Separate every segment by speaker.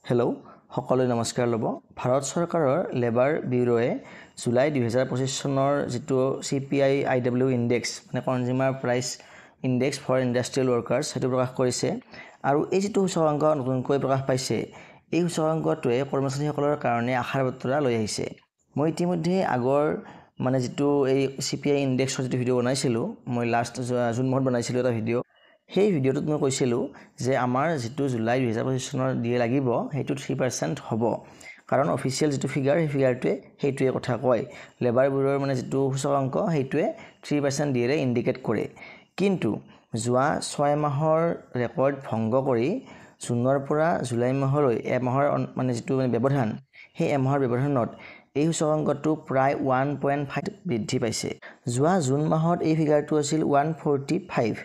Speaker 1: hello' সকলোলৈ নমস্কাৰ ল'ব ভাৰত চৰকাৰৰ লেবাৰ ব্যুৰোৱে জুলাই 2025 চনৰ যেটো CPI IW ইনডেক্স মানে consumer price index for industrial workers হেতু প্ৰকাশ কৰিছে আৰু এই যেটো সূচকাংক নতুনকৈ প্ৰকাশ পাইছে এই সূচকাংকটোৱে কৰ্মচাৰীসকলৰ কাৰণে আশাৰ বতৰা লৈ আহিছে মই ইতিমধ্যে আগৰ মানে যেটো এই CPI ইনডেক্সৰ যেটো ভিডিও বনাইছিলো মই লাষ্ট জুন মাহত বনাইছিলো এটা ভিডিও সেই ভিডিওটোত মই কৈছিলো যে আমাৰ যেটো জুলাই 2025 চনৰ দিয়ে লাগিব হেতু 3% হ'ব কাৰণ অফিচিয়েল যেটো ফিগাৰ সেই ফিগাৰটোৱে হেতুৱে কথা কয় লেবাৰ ব্যুৰোৰ মানে যেটো সূচকাংক হেতুৱে 3% দিয়েৰে ইন্ডিকেট কৰে কিন্তু যোৱা 6 মাহৰ ৰেকৰ্ড ভংগ কৰি জুনৰ পৰা জুলাই মাহলৈ এমাহৰ মানে যেটো ব্যৱধান সেই এমাহৰ ব্যৱধানত এই সূচকাংকটো প্ৰায় 1.5 বৃদ্ধি পাইছে যোৱা জুন মাহত এই ফিগাৰটো আছিল 145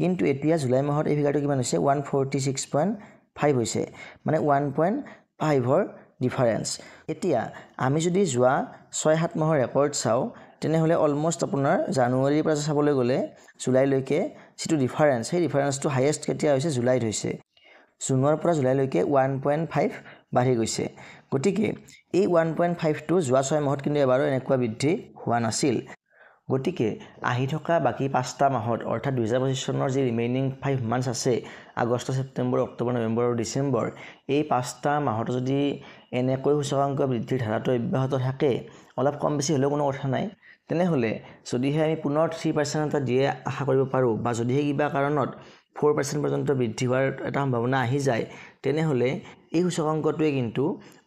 Speaker 1: কিন্তু এতিয়া জুলাই মাহত এই ফিগাৰটো কিমান হৈছে 146.5 হৈছে মানে 1.5 ৰ ডিফাৰেন্স এতিয়া আমি যদি যোৱা 6-7 মাহৰ ৰেকৰ্ড চাও তেনেহলে অলমোস্ট আপোনাৰ জানুৱাৰীৰ পৰা চাবলৈ গলে জুলাই লৈকে যেটো ডিফাৰেন্স সেই ডিফাৰেন্সটো হাইয়েষ্ট কেতিয়া হৈছে জুলাইত হৈছে জুনৰ পৰা জুলাইলৈকে 1.5 বাঢ়ি গৈছে গতিকে এই 1.5 টো যোৱা 6 মাহত কিন্তু এবাৰো এনেকুৱা বৃদ্ধি হোৱা নাছিল গতিকে আহি থকা বাকি 5টা মাহত অৰ্থাৎ 2025 চনৰ যি ৰিমেইনিং 5 মান্থস আছে আগষ্ট সেপ্টেম্বৰ অক্টোবৰ নৱেম্বৰ আৰু ডিসেম্বৰ এই 5টা মাহত যদি এনেকৈ সূচকাংক বৃদ্ধিৰ ধাৰাটো অব্যাহত থাকে অলপ কম বেছি হলেও কোনো কথা নাই তেনেহলে যদিহে আমি পুনৰ 3% এটা দিয়ে আশা কৰিব পাৰো বা যদিহে কিবা কাৰণত 4% পৰ্যন্ত বৃদ্ধি হোৱাৰ এটা সম্ভাৱনা আহি যায় তেনেহলে এই সূচকাংকটোৱে কিন্তু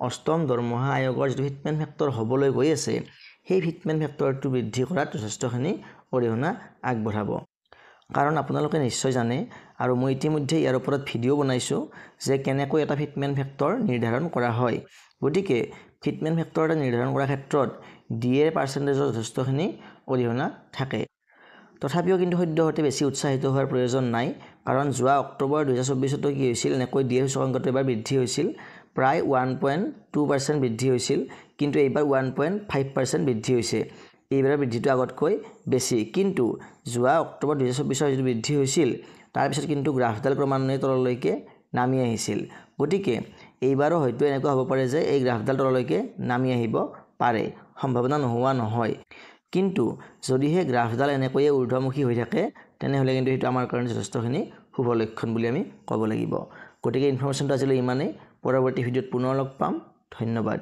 Speaker 1: অষ্টম দৰমহা আয়োগৰ যেটো ফিটমেন্ট ফেক্টৰ হ'বলৈ গৈ আছে সেই ফিটমেন্ট ফেক্টৰটো বৃদ্ধি কৰাত যথেষ্টখিনি অৰিহণা আগবঢ়াব কাৰণ আপোনালোকে নিশ্চয় জানে আৰু মই ইতিমধ্যে ইয়াৰ ওপৰত ভিডিও বনাইছো যে কেনেকৈ এটা ফিটমেন্ট ফেক্টৰ নিৰ্ধাৰণ কৰা হয় গতিকে ফিটমেন্ট ফেক্টৰ এটা নিৰ্ধাৰণ কৰাৰ ক্ষেত্ৰত ডিএৰ পাৰ্চেন্টেজৰ যথেষ্টখিনি অৰিহণা থাকে তথাপিও কিন্তু সদ্যহতে বেছি উৎসাহিত হোৱাৰ প্ৰয়োজন নাই কাৰণ যোৱা অক্টোবৰ 2024 ত কি হৈছিল এনেকৈ ডিএৰ সূচকাংকটো এবাৰ বৃদ্ধি হৈছিল প্ৰায় 1.2% বৃদ্ধি হৈছিল কিন্তু এইবাৰ 1.5% বৃদ্ধি হৈছে এইবাৰ বৃদ্ধিটো আগতকৈ বেছি কিন্তু যোৱা অক্টোবৰ 2024 ৰ যেটো বৃদ্ধি হৈছিল তাৰ পিছত কিন্তু গ্ৰাফডাল ক্ৰমান্বয়ে তললৈকে নামি আহিছিল গতিকে এইবাৰো হয়তো এনেকুৱা হ'ব পাৰে যে এই গ্ৰাফডাল তললৈকে নামি আহিব পাৰে সম্ভাৱনা নোহোৱা নহয় কিন্তু যদিহে গ্ৰাফডাল এনেকৈয়ে ঊৰ্ধ্বমুখী হৈ থাকে তেনেহলে কিন্তু এটো আমাৰ কাৰণে যথেষ্টখিনি শুভ লক্ষণ বুলি আমি ক'ব লাগিব গতিকে ইনফৰমেশনটো আজিলৈ ইমানেই পৰৱৰ্তী ভিডিওত পুনৰ লগ পাম ধন্যবাদ